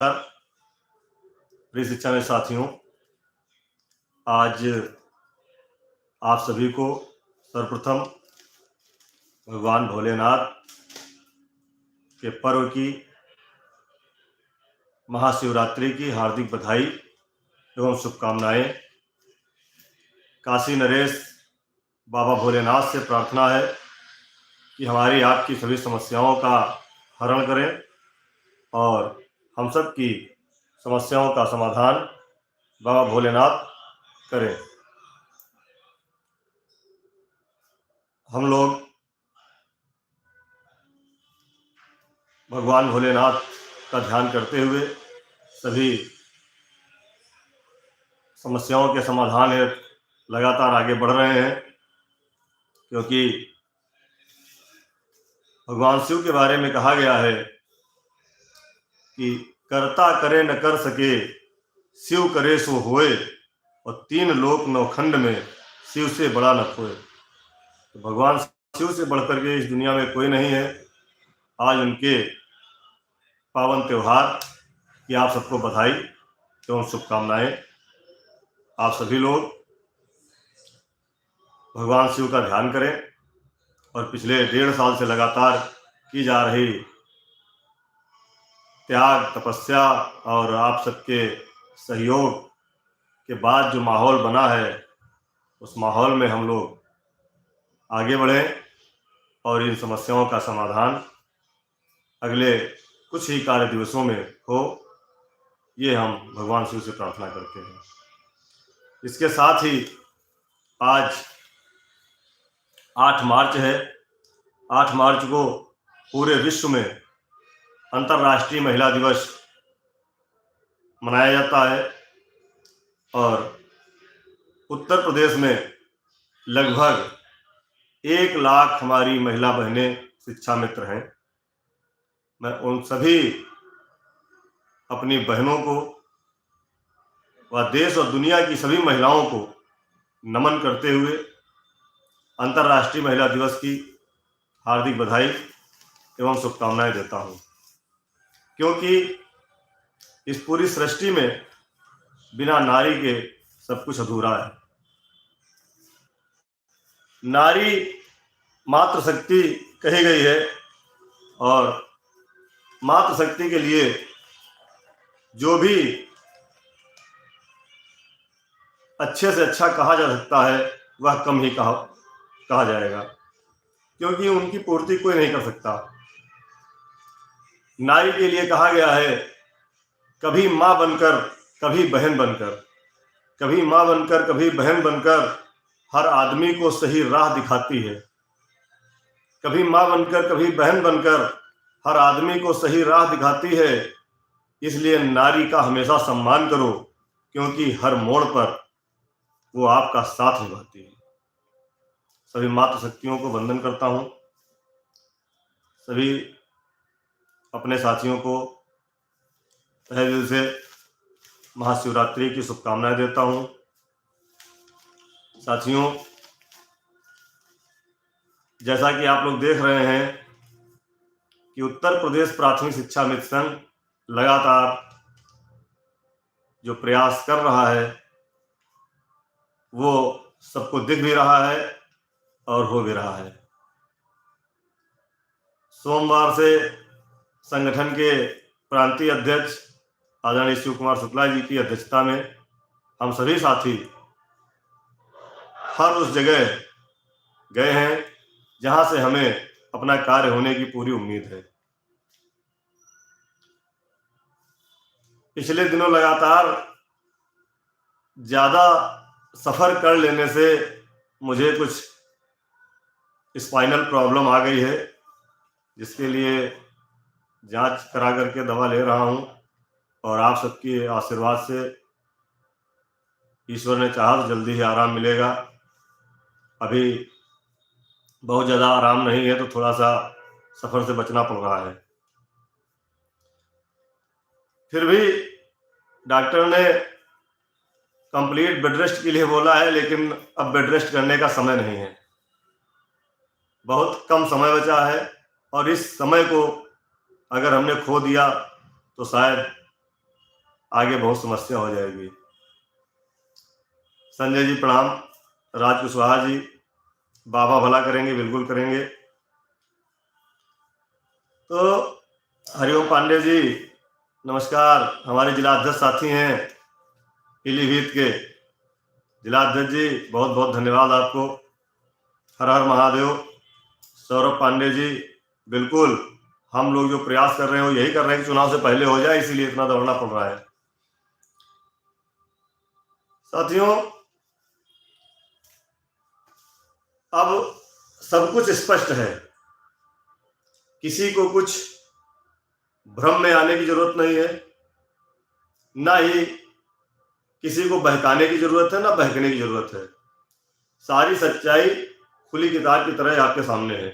प्रिय शिक्षा में साथियों, आज आप सभी को सर्वप्रथम भगवान भोलेनाथ के पर्व की महाशिवरात्रि की हार्दिक बधाई एवं शुभकामनाएं। काशी नरेश बाबा भोलेनाथ से प्रार्थना है कि हमारी आपकी सभी समस्याओं का हरण करें और हम सब की समस्याओं का समाधान बाबा भोलेनाथ करें। हम लोग भगवान भोलेनाथ का ध्यान करते हुए सभी समस्याओं के समाधान हेतु लगातार आगे बढ़ रहे हैं, क्योंकि भगवान शिव के बारे में कहा गया है कि कर्ता करे न कर सके, शिव करे सो होए, और तीन लोक नौखंड में शिव से बड़ा न कोई। तो भगवान शिव से बढ़कर के इस दुनिया में कोई नहीं है। आज उनके पावन त्यौहार की आप सबको बधाई एवं शुभकामनाएं। आप सभी लोग भगवान शिव का ध्यान करें और पिछले 1.5 साल से लगातार की जा रही त्याग, तपस्या और आप सबके सहयोग के बाद जो माहौल बना है, उस माहौल में हम लोग आगे बढ़ें और इन समस्याओं का समाधान अगले कुछ ही कार्य दिवसों में हो, ये हम भगवान शिव से प्रार्थना करते हैं। इसके साथ ही आज 8 मार्च है। 8 मार्च को पूरे विश्व में अंतर्राष्ट्रीय महिला दिवस मनाया जाता है और उत्तर प्रदेश में लगभग 1 लाख हमारी महिला बहनें शिक्षा मित्र हैं। मैं उन सभी अपनी बहनों को व देश और दुनिया की सभी महिलाओं को नमन करते हुए अंतर्राष्ट्रीय महिला दिवस की हार्दिक बधाई एवं शुभकामनाएं देता हूं, क्योंकि इस पूरी सृष्टि में बिना नारी के सब कुछ अधूरा है। नारी मातृशक्ति कही गई है और मातृशक्ति के लिए जो भी अच्छे से अच्छा कहा जा सकता है वह कम ही कहा जाएगा, क्योंकि उनकी पूर्ति कोई नहीं कर सकता। नारी के लिए कहा गया है, कभी माँ बनकर कभी बहन बनकर, कभी माँ बनकर कभी बहन बनकर हर आदमी को सही राह दिखाती है। कभी माँ बनकर कभी बहन बनकर हर आदमी को सही राह दिखाती है। इसलिए नारी का हमेशा सम्मान करो, क्योंकि हर मोड़ पर वो आपका साथ निभाती है। सभी मातृशक्तियों को वंदन करता हूं। सभी अपने साथियों को तहे दिल से महाशिवरात्रि की शुभकामनाएं देता हूं। साथियों, जैसा कि आप लोग देख रहे हैं कि उत्तर प्रदेश प्राथमिक शिक्षा मित्र संघ लगातार जो प्रयास कर रहा है वो सबको दिख भी रहा है और हो भी रहा है। सोमवार से संगठन के प्रांतीय अध्यक्ष आदरणीय शिव कुमार शुक्ला जी की अध्यक्षता में हम सभी साथी हर उस जगह गए हैं जहां से हमें अपना कार्य होने की पूरी उम्मीद है। पिछले दिनों लगातार ज्यादा सफर कर लेने से मुझे कुछ स्पाइनल प्रॉब्लम आ गई है, जिसके लिए जांच करा करके दवा ले रहा हूं और आप सबके आशीर्वाद से ईश्वर ने चाहा तो जल्दी ही आराम मिलेगा। अभी बहुत ज़्यादा आराम नहीं है, तो थोड़ा सा सफ़र से बचना पड़ रहा है। फिर भी डॉक्टर ने कंप्लीट बेड रेस्ट के लिए बोला है, लेकिन अब बेड रेस्ट करने का समय नहीं है। बहुत कम समय बचा है और इस समय को अगर हमने खो दिया तो शायद आगे बहुत समस्या हो जाएगी। संजय जी प्रणाम। राज कुशवाहा जी, बाबा भला करेंगे, बिल्कुल करेंगे। तो हरिओम पांडे जी नमस्कार। हमारे जिलाध्यक्ष साथी हैं पीलीभीत के। जिलाध्यक्ष जी बहुत बहुत धन्यवाद आपको। हर हर महादेव। सौरभ पांडे जी बिल्कुल, हम लोग जो प्रयास कर रहे हैं वो यही कर रहे हैं कि चुनाव से पहले हो जाए, इसीलिए इतना दौड़ना पड़ रहा है। साथियों, अब सब कुछ स्पष्ट है, किसी को कुछ भ्रम में आने की जरूरत नहीं है, ना ही किसी को बहकाने की जरूरत है, ना बहकने की जरूरत है। सारी सच्चाई खुली किताब की तरह आपके सामने है।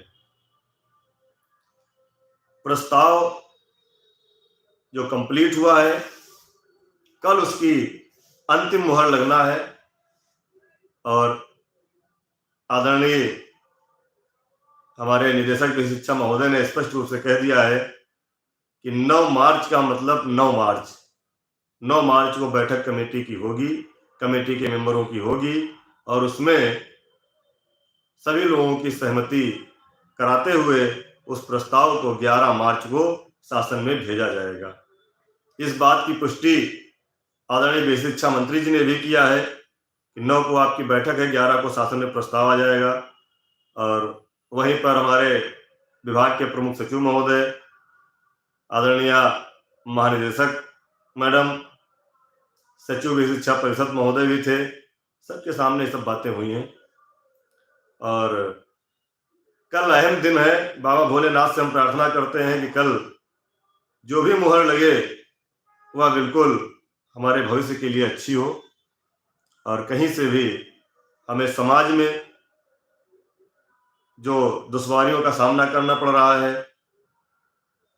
प्रस्ताव जो कंप्लीट हुआ है, कल उसकी अंतिम मुहर लगना है और आदरणीय हमारे निदेशक की शिक्षा महोदय ने स्पष्ट रूप से कह दिया है कि 9 मार्च का मतलब 9 मार्च को बैठक कमेटी की होगी, कमेटी के मेंबरों की होगी और उसमें सभी लोगों की सहमति कराते हुए उस प्रस्ताव को 11 मार्च को शासन में भेजा जाएगा। इस बात की पुष्टि आदरणीय बेसिक शिक्षा मंत्री जी ने भी किया है कि 9 को आपकी बैठक है, 11 को शासन में प्रस्ताव आ जाएगा। और वहीं पर हमारे विभाग के प्रमुख सचिव महोदय, आदरणीय महानिदेशक मैडम, सचिव बेसिक शिक्षा परिषद महोदय भी थे, सबके सामने सब बातें हुई हैं। और कल अहम दिन है। बाबा भोलेनाथ से हम प्रार्थना करते हैं कि कल जो भी मुहर लगे वह बिल्कुल हमारे भविष्य के लिए अच्छी हो और कहीं से भी हमें समाज में जो दुश्वारियों का सामना करना पड़ रहा है,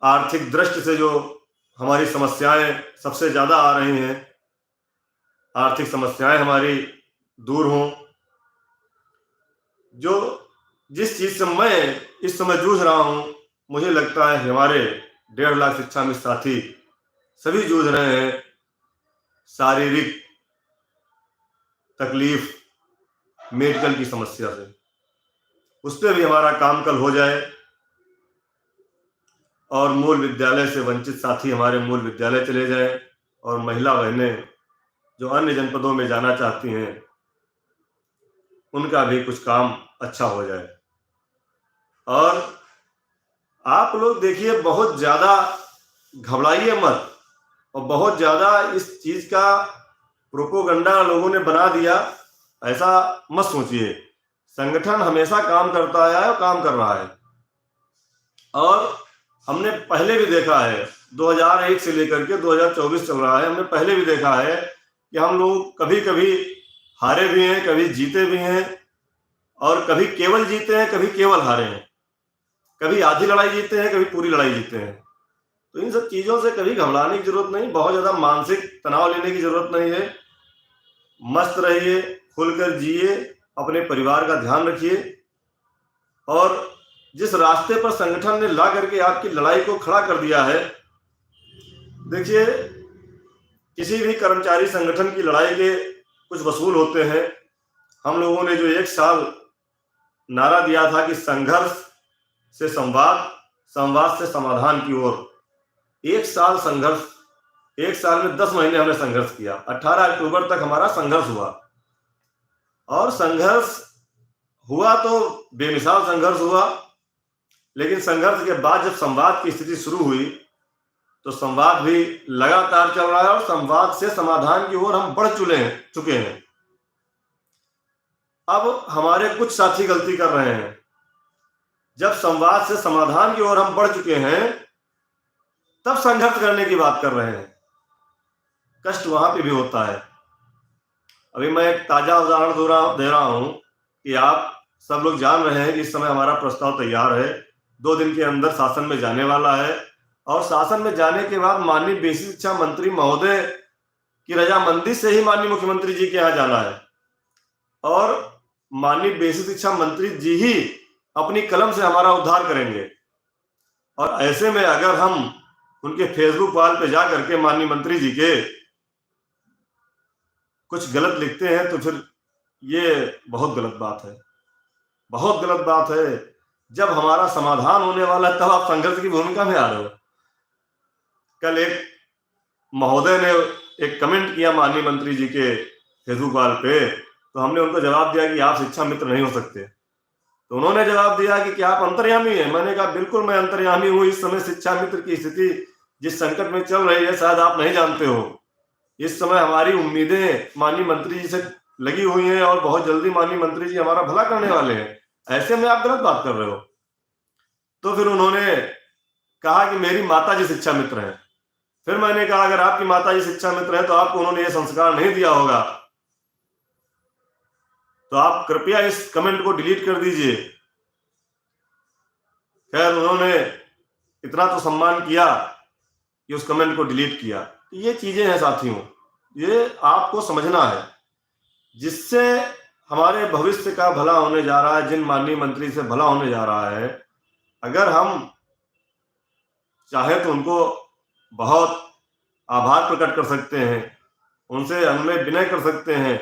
आर्थिक दृष्टि से जो हमारी समस्याएं सबसे ज्यादा आ रही हैं, आर्थिक समस्याएं हमारी दूर हों। जो जिस चीज से मैं इस समय जूझ रहा हूं, मुझे लगता है हमारे 1.5 लाख शिक्षा मित्र साथी सभी जूझ रहे हैं शारीरिक तकलीफ, मेडिकल की समस्या से। उस पर भी हमारा काम कल हो जाए और मूल विद्यालय से वंचित साथी हमारे मूल विद्यालय चले जाएं और महिला बहनें जो अन्य जनपदों में जाना चाहती हैं उनका भी कुछ काम अच्छा हो जाए। और आप लोग देखिए, बहुत ज्यादा घबराइए मत और बहुत ज्यादा इस चीज का प्रोपोगंडा लोगों ने बना दिया, ऐसा मत सोचिए। संगठन हमेशा काम करता आया है और काम कर रहा है और हमने पहले भी देखा है, 2001 से लेकर के 2024 चल रहा है, हमने पहले भी देखा है कि हम लोग कभी कभी हारे भी हैं, कभी जीते भी हैं और कभी केवल जीते हैं, कभी केवल हारे हैं, कभी आधी लड़ाई जीते हैं, कभी पूरी लड़ाई जीते हैं। तो इन सब चीजों से कभी घबराने की जरूरत नहीं, बहुत ज्यादा मानसिक तनाव लेने की जरूरत नहीं है। मस्त रहिए, खुलकर जिए, अपने परिवार का ध्यान रखिए और जिस रास्ते पर संगठन ने ला करके आपकी लड़ाई को खड़ा कर दिया है, देखिए किसी भी कर्मचारी संगठन की लड़ाई के कुछ वसूल होते हैं। हम लोगों ने जो 1 साल नारा दिया था कि संघर्ष से संवाद, संवाद से समाधान की ओर, 1 साल संघर्ष, 1 साल में 10 महीने हमने संघर्ष किया। 18 अक्टूबर तक हमारा संघर्ष हुआ और संघर्ष हुआ तो बेमिसाल संघर्ष हुआ, लेकिन संघर्ष के बाद जब संवाद की स्थिति शुरू हुई तो संवाद भी लगातार चल रहा है और संवाद से समाधान की ओर हम बढ़ चुके हैं। अब हमारे कुछ साथी गलती कर रहे हैं, जब संवाद से समाधान की ओर हम बढ़ चुके हैं तब संघर्ष करने की बात कर रहे हैं। कष्ट वहां पे भी होता है। अभी मैं एक ताजा उदाहरण दे रहा हूं कि आप सब लोग जान रहे हैं कि इस समय हमारा प्रस्ताव तैयार है, 2 दिन के अंदर शासन में जाने वाला है और शासन में जाने के बाद माननीय बेसिक शिक्षा मंत्री महोदय की रजामंदी से ही माननीय मुख्यमंत्री जी के यहाँ जाना है और माननीय बेसिक शिक्षा मंत्री जी ही अपनी कलम से हमारा उद्धार करेंगे। और ऐसे में अगर हम उनके फेसबुक वाल पे जा करके माननीय मंत्री जी के कुछ गलत लिखते हैं तो फिर ये बहुत गलत बात है, बहुत गलत बात है। जब हमारा समाधान होने वाला है तब आप संघर्ष की भूमिका में आ रहे हो। कल एक महोदय ने एक कमेंट किया माननीय मंत्री जी के फेसबुक वाल पे, तो हमने उनको जवाब दिया कि आप शिक्षा मित्र नहीं हो सकते। तो उन्होंने जवाब दिया कि क्या आप अंतर्यामी हैं? मैंने कहा बिल्कुल मैं अंतर्यामी हूं। इस समय शिक्षा मित्र की स्थिति जिस संकट में चल रही है शायद आप नहीं जानते हो। इस समय हमारी उम्मीदें माननीय मंत्री जी से लगी हुई हैं और बहुत जल्दी माननीय मंत्री जी हमारा भला करने वाले हैं। ऐसे में आप गलत बात कर रहे हो। तो फिर उन्होंने कहा कि मेरी माता जी शिक्षा मित्र हैं। फिर मैंने कहा अगर आपकी माता जी शिक्षा मित्र है तो आपको उन्होंने ये संस्कार नहीं दिया होगा, तो आप कृपया इस कमेंट को डिलीट कर दीजिए। खैर उन्होंने इतना तो सम्मान किया कि उस कमेंट को डिलीट किया। ये चीजें हैं साथियों, ये आपको समझना है। जिससे हमारे भविष्य का भला होने जा रहा है, जिन माननीय मंत्री से भला होने जा रहा है, अगर हम चाहे तो उनको बहुत आभार प्रकट कर सकते हैं, उनसे हमें विनय कर सकते हैं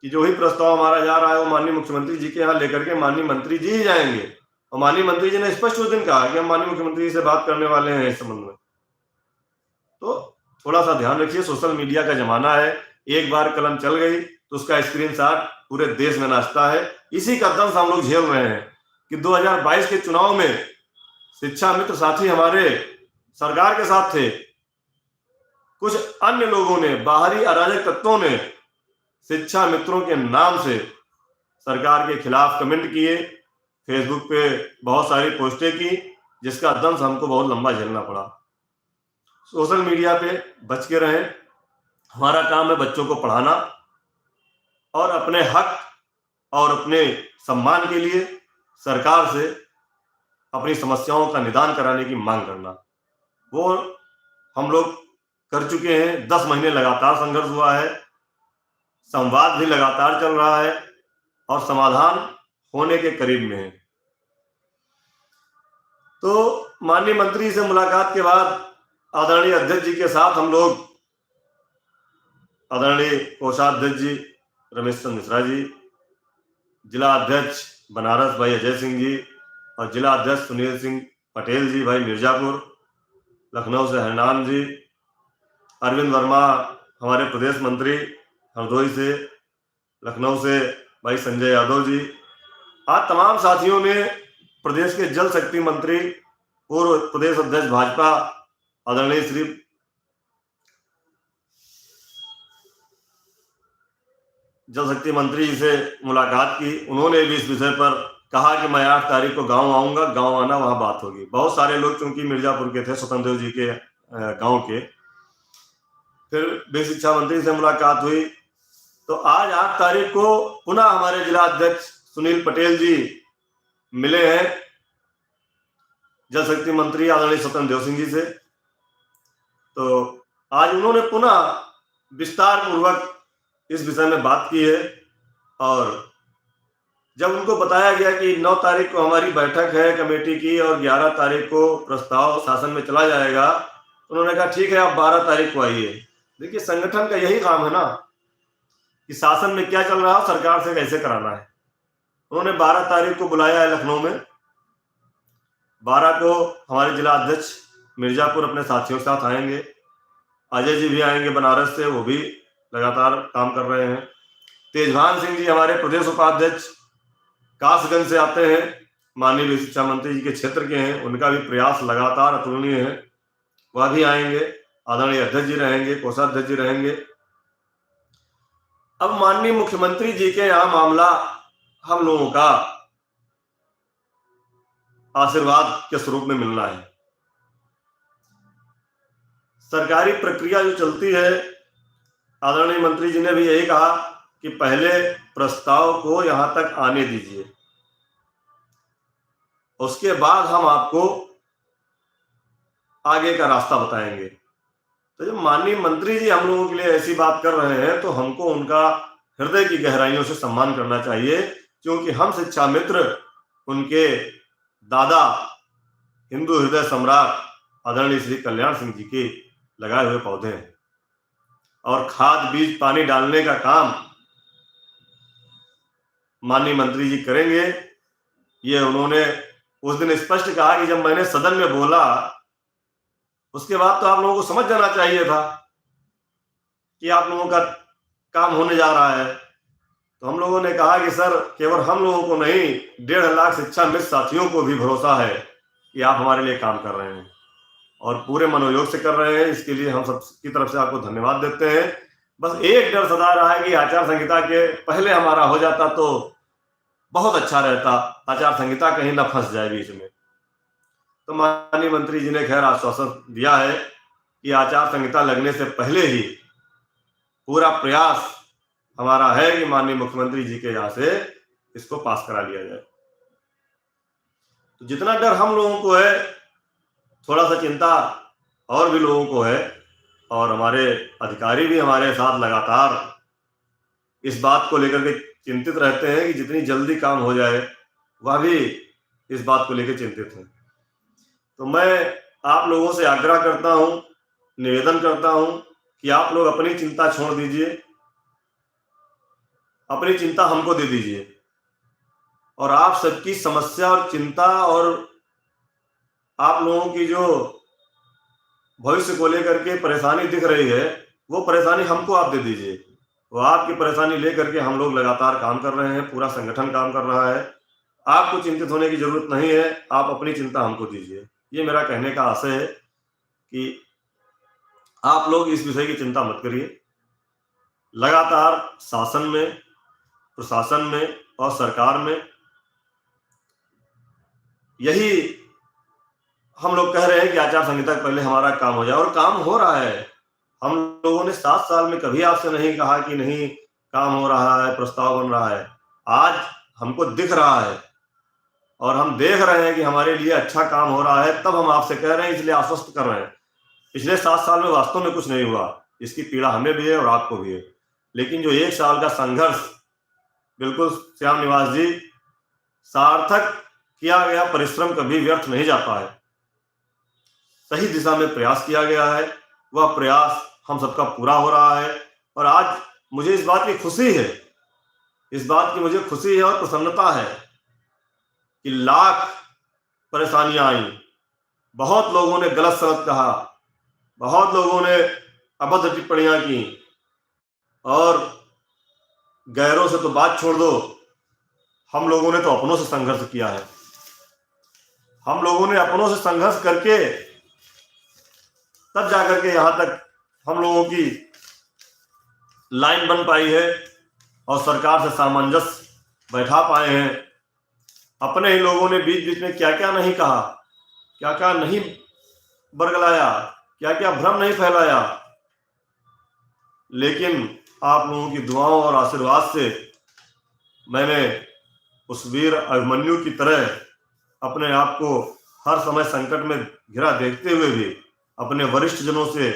कि जो ही प्रस्ताव हमारा जा रहा है वो माननीय मुख्यमंत्री जी के यहाँ लेकर के माननीय मंत्री जी ही जाएंगे। और माननीय मंत्री जी ने स्पष्ट उस दिन कहा कि हम माननीय मुख्यमंत्री जी से बात करने वाले हैं इस संबंध में। तो थोड़ा सा ध्यान रखिए, सोशल मीडिया का जमाना है, एक बार कलम चल गई तो उसका स्क्रीनशॉट पूरे देश में नाचता है। इसी का दंश हम लोग झेल रहे हैं कि 2022 के चुनाव में शिक्षा मित्र साथी हमारे सरकार के साथ थे। कुछ अन्य लोगों ने, बाहरी अराजक तत्वों ने शिक्षा मित्रों के नाम से सरकार के खिलाफ कमेंट किए, फेसबुक पे बहुत सारी पोस्टें की, जिसका दंश हमको बहुत लंबा झेलना पड़ा। सोशल मीडिया पे बच के रहें। हमारा काम है बच्चों को पढ़ाना और अपने हक और अपने सम्मान के लिए सरकार से अपनी समस्याओं का निदान कराने की मांग करना। वो हम लोग कर चुके हैं। 10 महीने लगातार संघर्ष हुआ है, संवाद भी लगातार चल रहा है और समाधान होने के करीब में है। तो माननीय मंत्री से मुलाकात के बाद आदरणीय अध्यक्ष जी के साथ हम लोग, आदरणीय कोषाध्यक्ष जी रमेश चंद्र मिश्रा जी, जिला अध्यक्ष बनारस भाई अजय सिंह जी और जिला अध्यक्ष सुनील सिंह पटेल जी भाई मिर्जापुर, लखनऊ से हरनाम जी, अरविंद वर्मा हमारे प्रदेश मंत्री हरदोई से, लखनऊ से भाई संजय यादव जी, आज तमाम साथियों ने, प्रदेश के जल शक्ति मंत्री पूर्व प्रदेश अध्यक्ष भाजपा आदरणीय श्री जल शक्ति मंत्री जी से मुलाकात की। उन्होंने भी इस विषय पर कहा कि मैं 8 तारीख को गांव आऊंगा, गांव आना, वहां बात होगी। बहुत सारे लोग चूंकि मिर्जापुर के थे, स्वतंत्र देव जी के गांव के। फिर भी शिक्षा मंत्री से मुलाकात हुई। तो आज 8 तारीख को पुनः हमारे जिला अध्यक्ष सुनील पटेल जी मिले हैं जल शक्ति मंत्री आदरणीय स्वतंत्र देव सिंह जी से। तो आज उन्होंने पुनः विस्तार पूर्वक इस विषय में बात की है और जब उनको बताया गया कि 9 तारीख को हमारी बैठक है कमेटी की और 11 तारीख को प्रस्ताव शासन में चला जाएगा, तो उन्होंने कहा ठीक है आप 12 तारीख को आइए। देखिए संगठन का यही काम है ना कि शासन में क्या चल रहा है, सरकार से कैसे कराना है। उन्होंने 12 तारीख को बुलाया है लखनऊ में। 12 को हमारे जिला अध्यक्ष मिर्जापुर अपने साथियों के साथ आएंगे। अजय जी भी आएंगे बनारस से, वो भी लगातार काम कर रहे हैं। तेजभान सिंह जी हमारे प्रदेश उपाध्यक्ष कासगंज से आते हैं, माननीय शिक्षा मंत्री जी के क्षेत्र के हैं, उनका भी प्रयास लगातार अतुलनीय है, वह भी आएंगे। आदरणीय अध्यक्ष जी रहेंगे, कोषाध्यक्ष जी रहेंगे। अब माननीय मुख्यमंत्री जी के यहाँ मामला हम लोगों का आशीर्वाद के स्वरूप में मिलना है। सरकारी प्रक्रिया जो चलती है, आदरणीय मंत्री जी ने भी यही कहा कि पहले प्रस्ताव को यहां तक आने दीजिए, उसके बाद हम आपको आगे का रास्ता बताएंगे। तो जब माननीय मंत्री जी हम लोगों के लिए ऐसी बात कर रहे हैं तो हमको उनका हृदय की गहराइयों से सम्मान करना चाहिए, क्योंकि हम शिक्षा मित्र उनके दादा हिंदू हृदय सम्राट आदरणीय श्री कल्याण सिंह जी के लगाए हुए पौधे हैं और खाद बीज पानी डालने का काम माननीय मंत्री जी करेंगे। ये उन्होंने उस दिन स्पष्ट कहा कि जब मैंने सदन में बोला, उसके बाद तो आप लोगों को समझ जाना चाहिए था कि आप लोगों का काम होने जा रहा है। तो हम लोगों ने कहा कि सर, केवल हम लोगों को नहीं, 1.5 लाख शिक्षा मित्र साथियों को भी भरोसा है कि आप हमारे लिए काम कर रहे हैं और पूरे मनोयोग से कर रहे हैं। इसके लिए हम सबकी तरफ से आपको धन्यवाद देते हैं। बस एक डर सदा रहा है कि आचार संहिता के पहले हमारा हो जाता तो बहुत अच्छा रहता, आचार संहिता कहीं न फंस जाए बीच में। तो माननीय मंत्री जी ने खैर आश्वासन दिया है कि आचार संहिता लगने से पहले ही पूरा प्रयास हमारा है कि माननीय मुख्यमंत्री जी के यहाँ से इसको पास करा लिया जाए। तो जितना डर हम लोगों को है, थोड़ा सा चिंता और भी लोगों को है, और हमारे अधिकारी भी हमारे साथ लगातार इस बात को लेकर के चिंतित रहते हैं कि जितनी जल्दी काम हो जाए, वह भी इस बात को लेकर चिंतित हैं। तो मैं आप लोगों से आग्रह करता हूं, निवेदन करता हूं कि आप लोग अपनी चिंता छोड़ दीजिए, अपनी चिंता हमको दे दीजिए, और आप सबकी समस्या और चिंता और आप लोगों की जो भविष्य को लेकर के परेशानी दिख रही है, वो परेशानी हमको आप दे दीजिए। तो आपकी परेशानी लेकर के हम लोग लगातार काम कर रहे हैं, पूरा संगठन काम कर रहा है। आपको चिंतित होने की जरूरत नहीं है, आप अपनी चिंता हमको दीजिए। ये मेरा कहने का आशय है कि आप लोग इस विषय की चिंता मत करिए। लगातार शासन में, प्रशासन में और सरकार में यही हम लोग कह रहे हैं कि आचार संहिता के पहले हमारा काम हो जाए, और काम हो रहा है। हम लोगों ने 7 साल में कभी आपसे नहीं कहा कि नहीं काम हो रहा है, प्रस्ताव बन रहा है। आज हमको दिख रहा है और हम देख रहे हैं कि हमारे लिए अच्छा काम हो रहा है, तब हम आपसे कह रहे हैं, इसलिए आश्वस्त कर रहे हैं। पिछले 7 साल में वास्तव में कुछ नहीं हुआ, इसकी पीड़ा हमें भी है और आपको भी है। लेकिन जो 1 साल का संघर्ष, बिल्कुल श्याम निवास जी, सार्थक किया गया परिश्रम कभी व्यर्थ नहीं जाता है। सही दिशा में प्रयास किया गया है, वह प्रयास हम सबका पूरा हो रहा है। और आज मुझे इस बात की खुशी है, इस बात की मुझे खुशी है और प्रसन्नता है कि लाख परेशानियां आई, बहुत लोगों ने गलत सलत कहा, बहुत लोगों ने अभद्र टिप्पणियां की, और गैरों से तो बात छोड़ दो, हम लोगों ने तो अपनों से संघर्ष किया है। हम लोगों ने अपनों से संघर्ष करके तब जाकर के यहां तक हम लोगों की लाइन बन पाई है और सरकार से सामंजस्य बैठा पाए हैं। अपने ही लोगों ने बीच बीच में क्या क्या नहीं कहा, क्या क्या नहीं बरगलाया, क्या क्या भ्रम नहीं फैलाया, लेकिन आप लोगों की दुआओं और आशीर्वाद से मैंने उस वीर अभिमन्यु की तरह अपने आप को हर समय संकट में घिरा देखते हुए भी अपने वरिष्ठ जनों से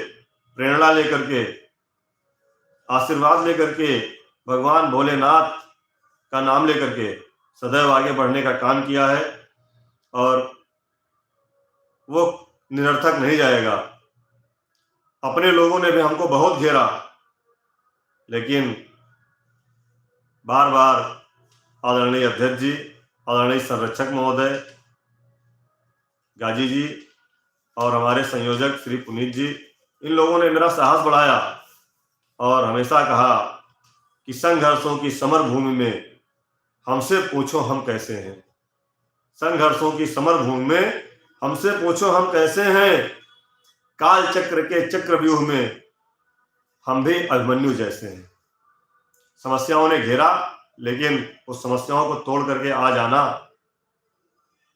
प्रेरणा लेकर के, आशीर्वाद लेकर के, भगवान भोलेनाथ का नाम लेकर के सदैव आगे बढ़ने का काम किया है, और वो निरर्थक नहीं जाएगा। अपने लोगों ने भी हमको बहुत घेरा, लेकिन बार बार आदरणीय अध्यक्ष जी, आदरणीय संरक्षक महोदय गाजी जी और हमारे संयोजक श्री पुनीत जी, इन लोगों ने मेरा साहस बढ़ाया और हमेशा कहा कि संघर्षों की समर भूमि में हमसे पूछो हम कैसे हैं। संघर्षों की समर भूमि में हमसे पूछो हम कैसे हैं। काल चक्र के चक्रव्यूह में हम भी अभिमन्यु जैसे हैं। समस्याओं ने घेरा, लेकिन उस समस्याओं को तोड़ करके आज आना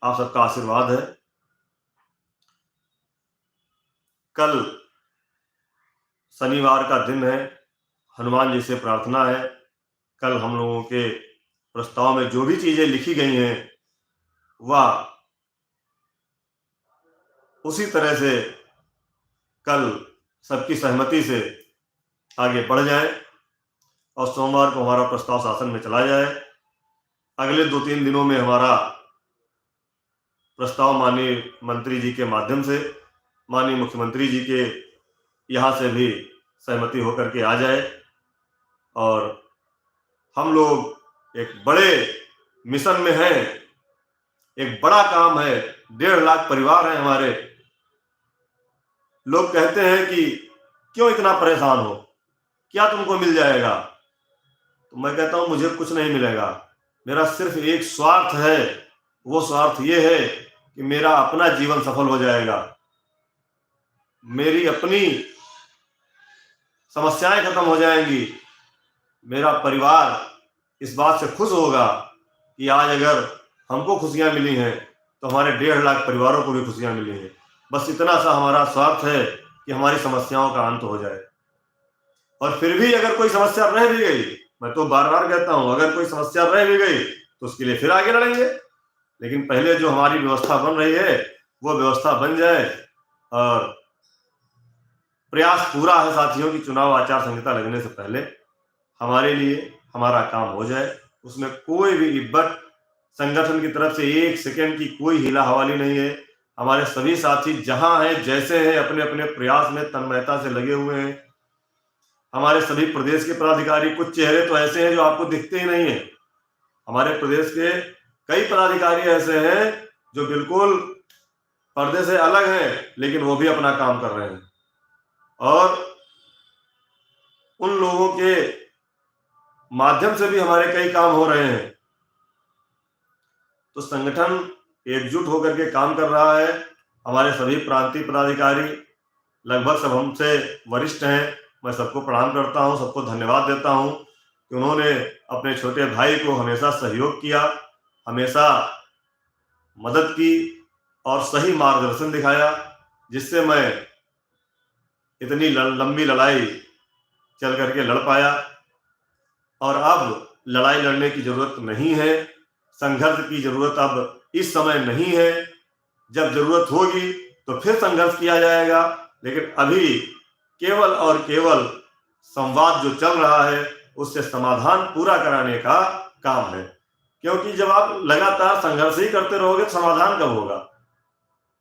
आप सबका आशीर्वाद है। कल शनिवार का दिन है, हनुमान जी से प्रार्थना है, कल हम लोगों के प्रस्ताव में जो भी चीजें लिखी गई हैं वह उसी तरह से कल सबकी सहमति से आगे बढ़ जाए और सोमवार को हमारा प्रस्ताव शासन में चला जाए। अगले 2-3 दिनों में हमारा प्रस्ताव माननीय मंत्री जी के माध्यम से, माननीय मुख्यमंत्री जी के यहाँ से भी सहमति होकर के आ जाए और हम लोग एक बड़े मिशन में हैं। एक बड़ा काम है, 1.5 लाख परिवार हैं हमारे। लोग कहते हैं कि क्यों इतना परेशान हो, क्या तुमको मिल जाएगा? तो मैं कहता हूं मुझे कुछ नहीं मिलेगा, मेरा सिर्फ एक स्वार्थ है। वो स्वार्थ ये है कि मेरा अपना जीवन सफल हो जाएगा, मेरी अपनी समस्याएं खत्म हो जाएंगी, मेरा परिवार इस बात से खुश होगा कि आज अगर हमको खुशियां मिली हैं तो हमारे 1.5 लाख परिवारों को भी खुशियां मिली हैं। बस इतना सा हमारा स्वार्थ है कि हमारी समस्याओं का अंत हो जाए। और फिर भी अगर कोई समस्या रह भी गई, मैं तो बार बार कहता हूं, अगर कोई समस्या रह भी गई तो उसके लिए फिर आगे लड़ेंगे। लेकिन पहले जो हमारी व्यवस्था बन रही है वो व्यवस्था बन जाए। और प्रयास पूरा है साथियों की चुनाव आचार संहिता लगने से पहले हमारे लिए हमारा काम हो जाए। उसमें कोई भी इब्बत संगठन की तरफ से 1 सेकंड की कोई हिला हवाली नहीं है। हमारे सभी साथी जहां हैं जैसे हैं अपने अपने प्रयास में तन्मयता से लगे हुए हैं। हमारे सभी प्रदेश के पदाधिकारी, कुछ चेहरे तो ऐसे हैं जो आपको दिखते ही नहीं है। हमारे प्रदेश के कई पदाधिकारी ऐसे हैं जो बिल्कुल पर्दे से अलग हैं, लेकिन वो भी अपना काम कर रहे हैं। और उन लोगों के माध्यम से भी हमारे कई काम हो रहे हैं। तो संगठन एकजुट होकर के काम कर रहा है। हमारे सभी प्रांतीय पदाधिकारी लगभग सब हमसे वरिष्ठ हैं। मैं सबको प्रणाम करता हूं, सबको धन्यवाद देता हूं कि उन्होंने अपने छोटे भाई को हमेशा सहयोग किया, हमेशा मदद की और सही मार्गदर्शन दिखाया, जिससे मैं इतनी लंबी लड़ाई चल करके लड़ पाया। और अब लड़ाई लड़ने की जरूरत नहीं है, संघर्ष की जरूरत अब इस समय नहीं है। जब जरूरत होगी तो फिर संघर्ष किया जाएगा, लेकिन अभी केवल और केवल संवाद जो चल रहा है उससे समाधान पूरा कराने का काम है। क्योंकि जब आप लगातार संघर्ष ही करते रहोगे तो समाधान कब होगा?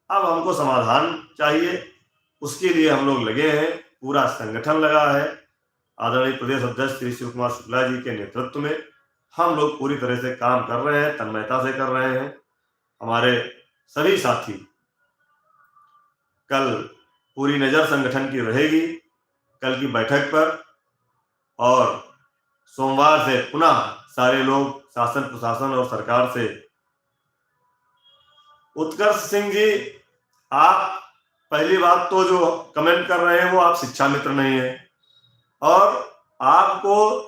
अब हमको समाधान चाहिए, उसके लिए हम लोग लगे हैं, पूरा संगठन लगा है। आदरणीय प्रदेश अध्यक्ष श्री शिव कुमार शुक्ला जी के नेतृत्व में हम लोग पूरी तरह से काम कर रहे हैं, तन्मयता से कर रहे हैं। हमारे सभी साथी, कल पूरी नजर संगठन की रहेगी कल की बैठक पर, और सोमवार से पुनः सारे लोग शासन प्रशासन और सरकार से। उत्कर्ष सिंह जी, आप पहली बात तो जो कमेंट कर रहे हैं वो आप शिक्षा मित्र नहीं है, और आपको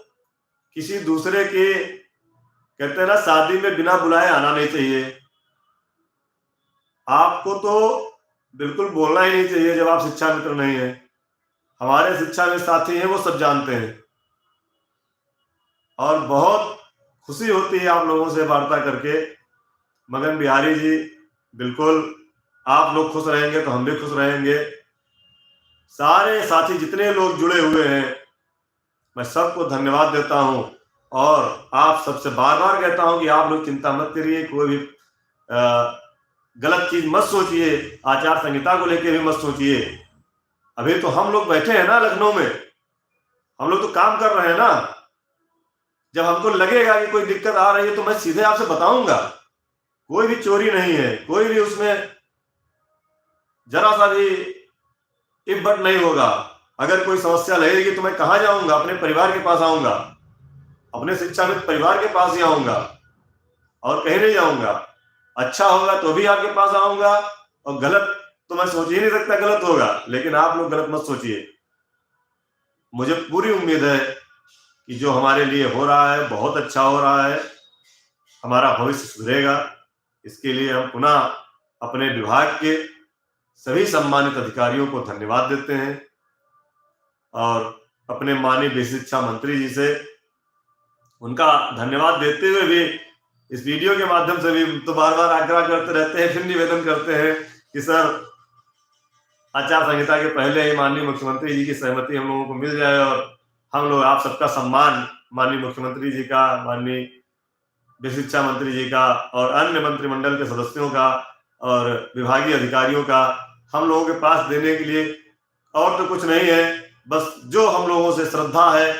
किसी दूसरे के, कहते हैं ना, शादी में बिना बुलाए आना नहीं चाहिए। आपको तो बिल्कुल बोलना ही नहीं चाहिए जब आप शिक्षा मित्र नहीं है। हमारे शिक्षा में साथी हैं, वो सब जानते हैं। और बहुत खुशी होती है आप लोगों से वार्ता करके। मगन बिहारी जी, बिल्कुल आप लोग खुश रहेंगे तो हम भी खुश रहेंगे। सारे साथी जितने लोग जुड़े हुए हैं, मैं सबको धन्यवाद देता हूं। और आप सबसे बार बार कहता हूं कि आप लोग चिंता मत करिए, कोई भी गलत चीज मत सोचिए, आचार संहिता को लेकर भी मत सोचिए। अभी तो हम लोग बैठे हैं ना लखनऊ में, हम लोग तो काम कर रहे हैं ना। जब हमको लगेगा कि कोई दिक्कत आ रही है तो मैं सीधे आपसे बताऊंगा। कोई भी चोरी नहीं है, कोई भी उसमें जरा सा भी इब्बत नहीं होगा। अगर कोई समस्या लगेगी तो मैं कहाँ जाऊंगा? अपने परिवार के पास आऊंगा, अपने शिक्षा मित्र परिवार के पास ही आऊंगा, और कहीं नहीं जाऊंगा। अच्छा होगा तो भी आपके पास आऊंगा, और गलत तो मैं सोच ही नहीं सकता गलत होगा, लेकिन आप लोग गलत मत सोचिए। मुझे पूरी उम्मीद है कि जो हमारे लिए हो रहा है बहुत अच्छा हो रहा है, हमारा भविष्य सुधरेगा। इसके लिए हम पुनः अपने विभाग के सभी सम्मानित अधिकारियों को धन्यवाद देते हैं, और अपने माननीय विशेष शिक्षा मंत्री जी से उनका धन्यवाद देते हुए भी इस वीडियो के माध्यम से भी तो बार बार आग्रह करते रहते हैं, फिर निवेदन करते हैं कि सर आचार संहिता के पहले ही माननीय मुख्यमंत्री जी की सहमति हम लोगों को मिल जाए, और हम लोग आप सबका सम्मान, माननीय मुख्यमंत्री जी का, माननीय विशेष शिक्षा मंत्री जी का, और अन्य मंत्रिमंडल के सदस्यों का और विभागीय अधिकारियों का हम लोगों के पास देने के लिए और तो कुछ नहीं है। बस जो हम लोगों से श्रद्धा है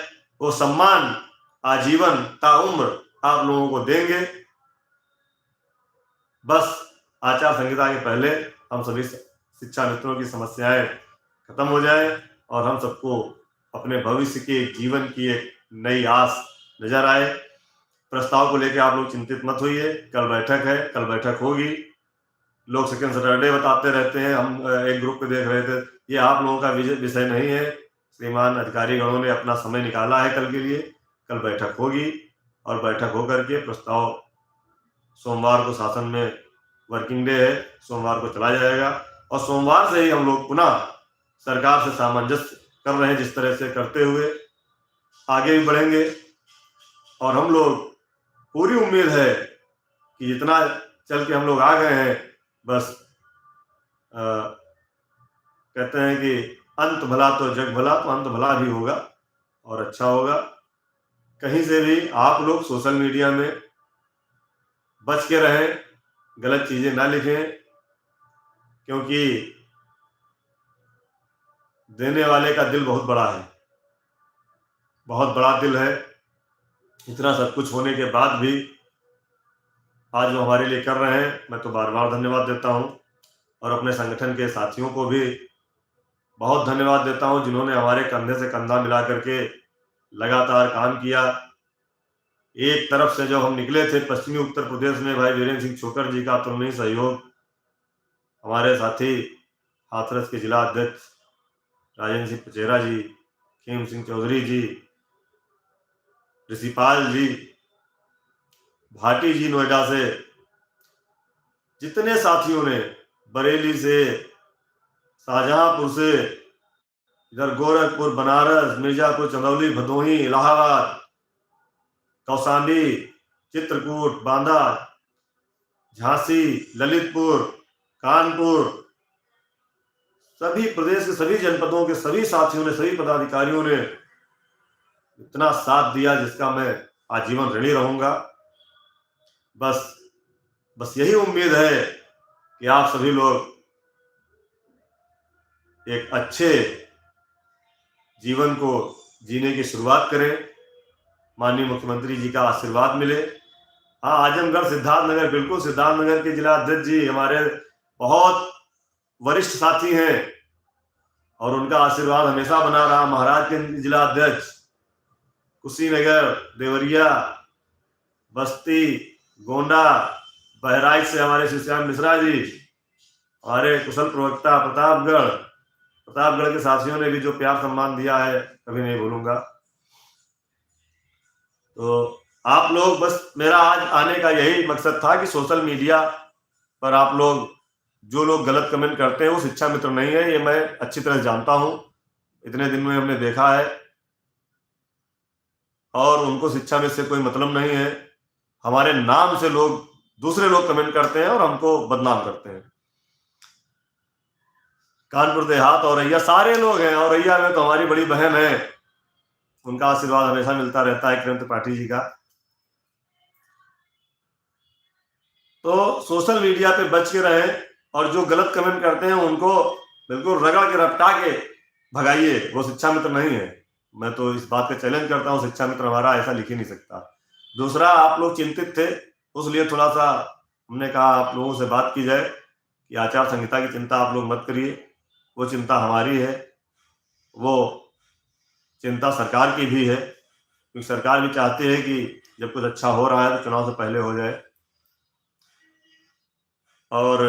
वो सम्मान आजीवन ताउम्र आप लोगों को देंगे। बस आचार संहिता के पहले हम सभी शिक्षा मित्रों की समस्याएं खत्म हो जाए और हम सबको अपने भविष्य के जीवन की एक नई आस नजर आए। प्रस्ताव को लेकर आप लोग चिंतित मत होइए, कल बैठक है, कल बैठक होगी। लोग सेकंड सैटरडे बताते रहते हैं, हम एक ग्रुप पे देख रहे थे, ये आप लोगों का विषय नहीं है। श्रीमान अधिकारी गणों ने अपना समय निकाला है कल के लिए, कल बैठक होगी और बैठक होकर के प्रस्ताव सोमवार को शासन में वर्किंग डे है, सोमवार को चला जाएगा और सोमवार से ही हम लोग पुनः सरकार से सामंजस्य कर रहे हैं, जिस तरह से करते हुए आगे भी बढ़ेंगे। और हम लोग पूरी उम्मीद है कि जितना चल के हम लोग आ गए हैं, बस कहते हैं कि अंत भला तो जग भला, तो अंत भला भी होगा और अच्छा होगा। कहीं से भी आप लोग सोशल मीडिया में बच के रहें, गलत चीजें ना लिखें, क्योंकि देने वाले का दिल बहुत बड़ा है, बहुत बड़ा दिल है। इतना सब कुछ होने के बाद भी आज जो हमारे लिए कर रहे हैं, मैं तो बार बार धन्यवाद देता हूं और अपने संगठन के साथियों को भी बहुत धन्यवाद देता हूं, जिन्होंने हमारे कंधे से कंधा मिला करके लगातार काम किया। एक तरफ से जब हम निकले थे पश्चिमी उत्तर प्रदेश में, भाई वीरेंद्र सिंह छोकर जी का अतुलनीय सहयोग, हमारे साथी हाथरस के जिला अध्यक्ष राजेंद्र सिंह पचेरा जी, खेम सिंह चौधरी जी, ऋषिपाल जी, भाटी जी नोएडा से, जितने साथियों ने, बरेली से, शाहजहांपुर से, इधर गोरखपुर, बनारस, मिर्जापुर, चंदौली, भदोही, इलाहाबाद, कौशाम्बी, चित्रकूट, बांदा, झांसी, ललितपुर, कानपुर, सभी प्रदेश के सभी जनपदों के सभी साथियों ने, सभी पदाधिकारियों ने इतना साथ दिया जिसका मैं आजीवन ऋणी रहूंगा। बस यही उम्मीद है कि आप सभी लोग एक अच्छे जीवन को जीने की शुरुआत करें, माननीय मुख्यमंत्री जी का आशीर्वाद मिले। हाँ, आजमगढ़, सिद्धार्थनगर, बिल्कुल सिद्धार्थनगर के जिला अध्यक्ष जी हमारे बहुत वरिष्ठ साथी हैं और उनका आशीर्वाद हमेशा बना रहा। महाराज के जिला अध्यक्ष, कुशीनगर, देवरिया, बस्ती, गोंडा, बहराइच से हमारे श्याम मिश्रा जी, हमारे कुशल प्रवक्ता प्रतापगढ़ के साथियों ने भी जो प्यार सम्मान दिया है, कभी नहीं भूलूंगा। तो आप लोग, बस मेरा आज आने का यही मकसद था कि सोशल मीडिया पर आप लोग, जो लोग गलत कमेंट करते हैं वो शिक्षा मित्र नहीं है, ये मैं अच्छी तरह जानता हूं, इतने दिन में हमने देखा है, और उनको शिक्षा में से कोई मतलब नहीं है। हमारे नाम से दूसरे लोग कमेंट करते हैं और हमको बदनाम करते हैं। कानपुर देहात, औरैया, सारे लोग हैं, औरैया में तो हमारी बड़ी बहन है, उनका आशीर्वाद हमेशा मिलता रहता है, किरण त्रिपाठी जी का। तो सोशल मीडिया पे बच के रहें और जो गलत कमेंट करते हैं उनको बिल्कुल रगड़ के रपटा के भगाइए, वो शिक्षा मित्र नहीं है। मैं तो इस बात का चैलेंज करता हूँ, शिक्षा मित्र हमारा ऐसा लिख ही नहीं सकता। दूसरा, आप लोग चिंतित थे, उसलिए थोड़ा सा हमने कहा आप लोगों से बात की जाए कि आचार संहिता की चिंता आप लोग मत करिए, वो चिंता हमारी है, वो चिंता सरकार की भी है, क्योंकि सरकार भी चाहती है कि जब कुछ अच्छा हो रहा है तो चुनाव से पहले हो जाए। और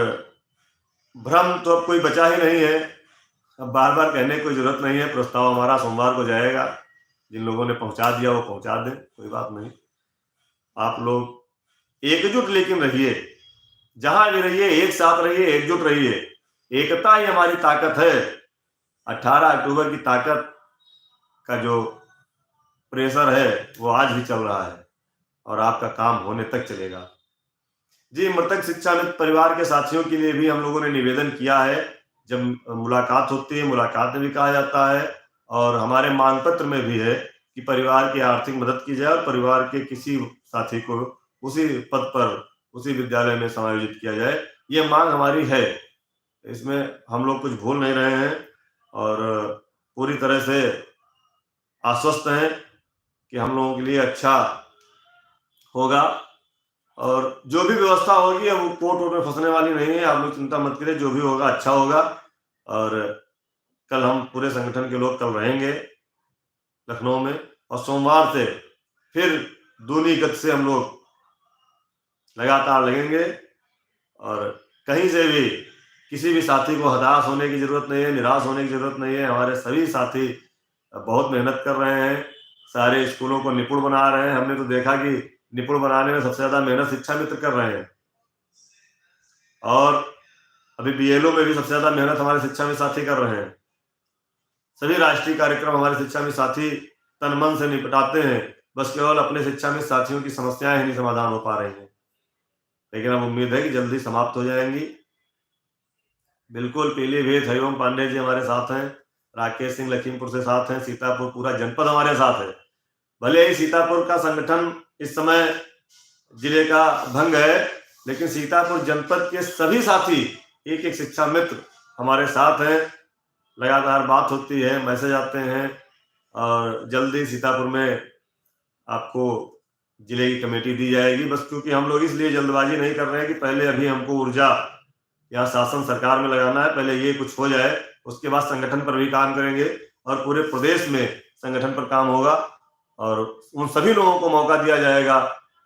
भ्रम तो अब कोई बचा ही नहीं है, अब बार बार कहने की कोई जरूरत नहीं है। प्रस्ताव हमारा सोमवार को जाएगा, जिन लोगों ने पहुंचा दिया वो पहुंचा दें, कोई बात नहीं। आप लोग एकजुट लेकिन रहिए, जहां भी रहिए एक साथ रहिए, एकजुट रहिए, एकता ही हमारी ताकत है। 18 अक्टूबर की ताकत का जो प्रेशर है वो आज भी चल रहा है और आपका काम होने तक चलेगा। जी, मृतक शिक्षाविद परिवार के साथियों के लिए भी हम लोगों ने निवेदन किया है, जब मुलाकात होती है, मुलाकात में भी कहा जाता है और हमारे मांग पत्र में भी है कि परिवार की आर्थिक मदद की जाए और परिवार के किसी साथी को उसी पद पर, उसी विद्यालय में समायोजित किया जाए, ये मांग हमारी है। इसमें हम लोग कुछ भूल नहीं रहे हैं और पूरी तरह से आश्वस्त हैं कि हम लोगों के लिए अच्छा होगा और जो भी व्यवस्था होगी अब कोर्ट वोट में फंसने वाली नहीं है। आप लोग चिंता मत करिए, जो भी होगा अच्छा होगा। और कल हम पूरे संगठन के लोग कल रहेंगे लखनऊ में और सोमवार से फिर दूनी गति से हम लोग लगातार लगेंगे और कहीं से भी किसी भी साथी को हताश होने की जरूरत नहीं है, निराश होने की जरूरत नहीं है। हमारे सभी साथी बहुत मेहनत कर रहे हैं, सारे स्कूलों को निपुण बना रहे हैं। हमने तो देखा कि निपुण बनाने में सबसे ज्यादा मेहनत शिक्षा मित्र कर रहे हैं और अभी बीएलओ में भी सबसे ज्यादा मेहनत हमारे शिक्षा में साथी कर रहे हैं। सभी राष्ट्रीय कार्यक्रम हमारे शिक्षा में साथी तन मन से निपटाते हैं, बस केवल अपने शिक्षा में साथियों की समस्याएं ही नहीं समाधान हो पा रही हैं, लेकिन अब उम्मीद है कि जल्दी समाप्त हो जाएंगी। बिल्कुल पीलीभीत हरिओम पांडे जी हमारे साथ हैं, राकेश सिंह लखीमपुर से साथ हैं, सीतापुर पूरा जनपद हमारे साथ है। भले ही सीतापुर का संगठन इस समय जिले का भंग है, लेकिन सीतापुर जनपद के सभी साथी एक एक शिक्षा मित्र हमारे साथ हैं। लगातार बात होती है, मैसेज आते हैं और जल्दी सीतापुर में आपको जिले की कमेटी दी जाएगी। बस क्योंकि हम लोग इसलिए जल्दबाजी नहीं कर रहे हैं कि पहले अभी हमको ऊर्जा यहाँ शासन सरकार में लगाना है, पहले ये कुछ हो जाए, उसके बाद संगठन पर भी काम करेंगे और पूरे प्रदेश में संगठन पर काम होगा और उन सभी लोगों को मौका दिया जाएगा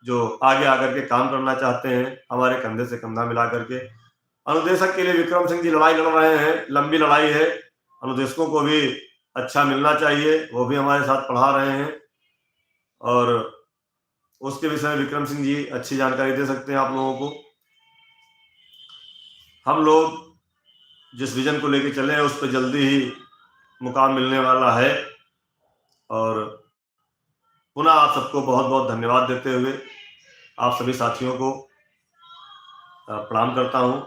जो आगे आकर के काम करना चाहते हैं, हमारे कंधे से कंधा मिला करके। अनुदेशक के लिए विक्रम सिंह जी लड़ाई लड़ रहे हैं, लंबी लड़ाई है, अनुदेशकों को भी अच्छा मिलना चाहिए, वो भी हमारे साथ पढ़ा रहे हैं और उसके विषय में विक्रम सिंह जी अच्छी जानकारी दे सकते हैं आप लोगों को। हम लोग जिस विजन को लेकर चले हैं उस पर जल्दी ही मुकाम मिलने वाला है और पुनः आप सबको बहुत बहुत धन्यवाद देते हुए आप सभी साथियों को प्रणाम करता हूं।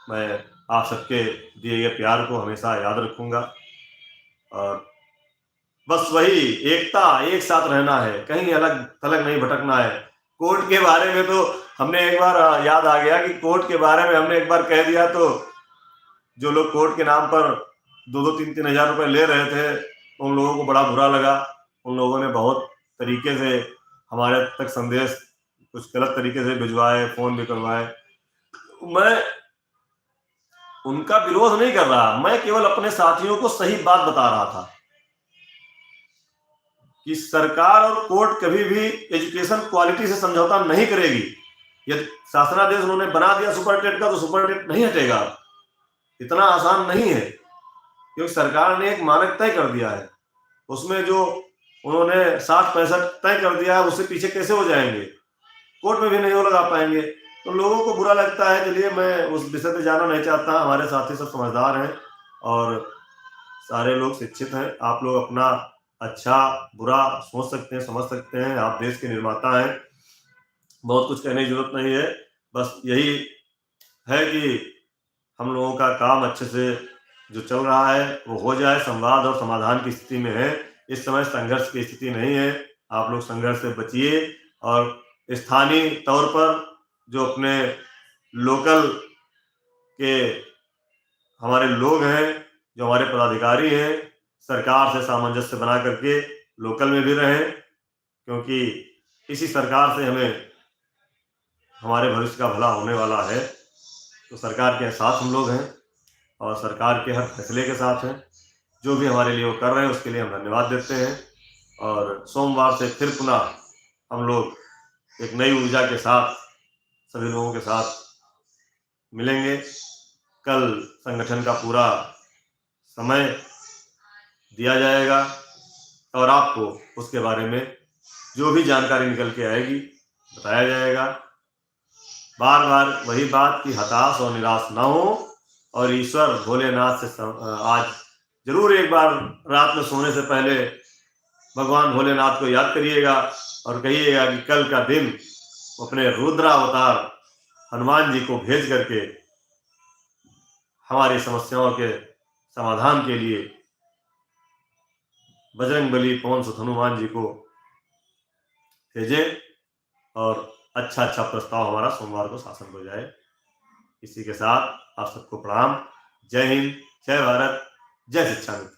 मैं आप सबके दिए गए प्यार को हमेशा याद रखूंगा और बस वही एकता, एक साथ रहना है, कहीं अलग थलग नहीं भटकना है। कोर्ट के बारे में तो हमने एक बार याद आ गया कि कोर्ट के बारे में हमने एक बार कह दिया तो जो लोग कोर्ट के नाम पर 2-3 हजार रुपए ले रहे थे उन लोगों को बड़ा बुरा लगा। उन लोगों ने बहुत तरीके से हमारे तक संदेश कुछ गलत तरीके से भिजवाए, फोन भी करवाए। मैं उनका विरोध नहीं कर रहा, मैं केवल अपने साथियों को सही बात बता रहा था कि सरकार और कोर्ट कभी भी एजुकेशन क्वालिटी से समझौता नहीं करेगी। यदि शासनादेश उन्होंने बना दिया सुपरटेट का तो सुपरटेट नहीं हटेगा, इतना आसान नहीं है, क्योंकि सरकार ने एक मानक तय कर दिया है, उसमें जो उन्होंने 60-65 तय कर दिया है उससे पीछे कैसे हो जाएंगे, कोर्ट में भी नहीं हो लगा पाएंगे, तो लोगों को बुरा लगता है। चलिए मैं उस विषय पे जाना नहीं चाहता, हमारे साथी सब समझदार हैं और सारे लोग शिक्षित हैं। आप लोग अपना अच्छा बुरा सोच सकते हैं, समझ सकते हैं, आप देश के निर्माता हैं, बहुत कुछ कहने की जरूरत नहीं है। बस यही है कि हम लोगों का काम अच्छे से जो चल रहा है वो हो जाए, संवाद और समाधान की स्थिति में है, इस समय संघर्ष की स्थिति नहीं है। आप लोग संघर्ष से बचिए और स्थानीय तौर पर जो अपने लोकल के हमारे लोग हैं, जो हमारे पदाधिकारी हैं, सरकार से सामंजस्य बना करके लोकल में भी रहें, क्योंकि इसी सरकार से हमें हमारे भविष्य का भला होने वाला है। तो सरकार के साथ हम लोग हैं और सरकार के हर फैसले के साथ हैं। जो भी हमारे लिए वो कर रहे हैं उसके लिए हम धन्यवाद देते हैं और सोमवार से फिर पुनः हम लोग एक नई ऊर्जा के साथ सभी लोगों के साथ मिलेंगे। कल संगठन का पूरा समय दिया जाएगा और आपको उसके बारे में जो भी जानकारी निकल के आएगी बताया जाएगा। बार बार वही बात कि हताश और निराश ना हो और ईश्वर भोलेनाथ से आज जरूर एक बार रात में सोने से पहले भगवान भोलेनाथ को याद करिएगा और कहिएगा कि कल का दिन अपने रुद्रावतार हनुमान जी को भेज करके हमारी समस्याओं के समाधान के लिए बजरंगबली पवन सुत हनुमान जी को भेजे और अच्छा अच्छा प्रस्ताव हमारा सोमवार को शासन हो जाए। इसी के साथ आप सबको प्रणाम। जय हिंद, जय भारत, जय शिक्षा मित्र।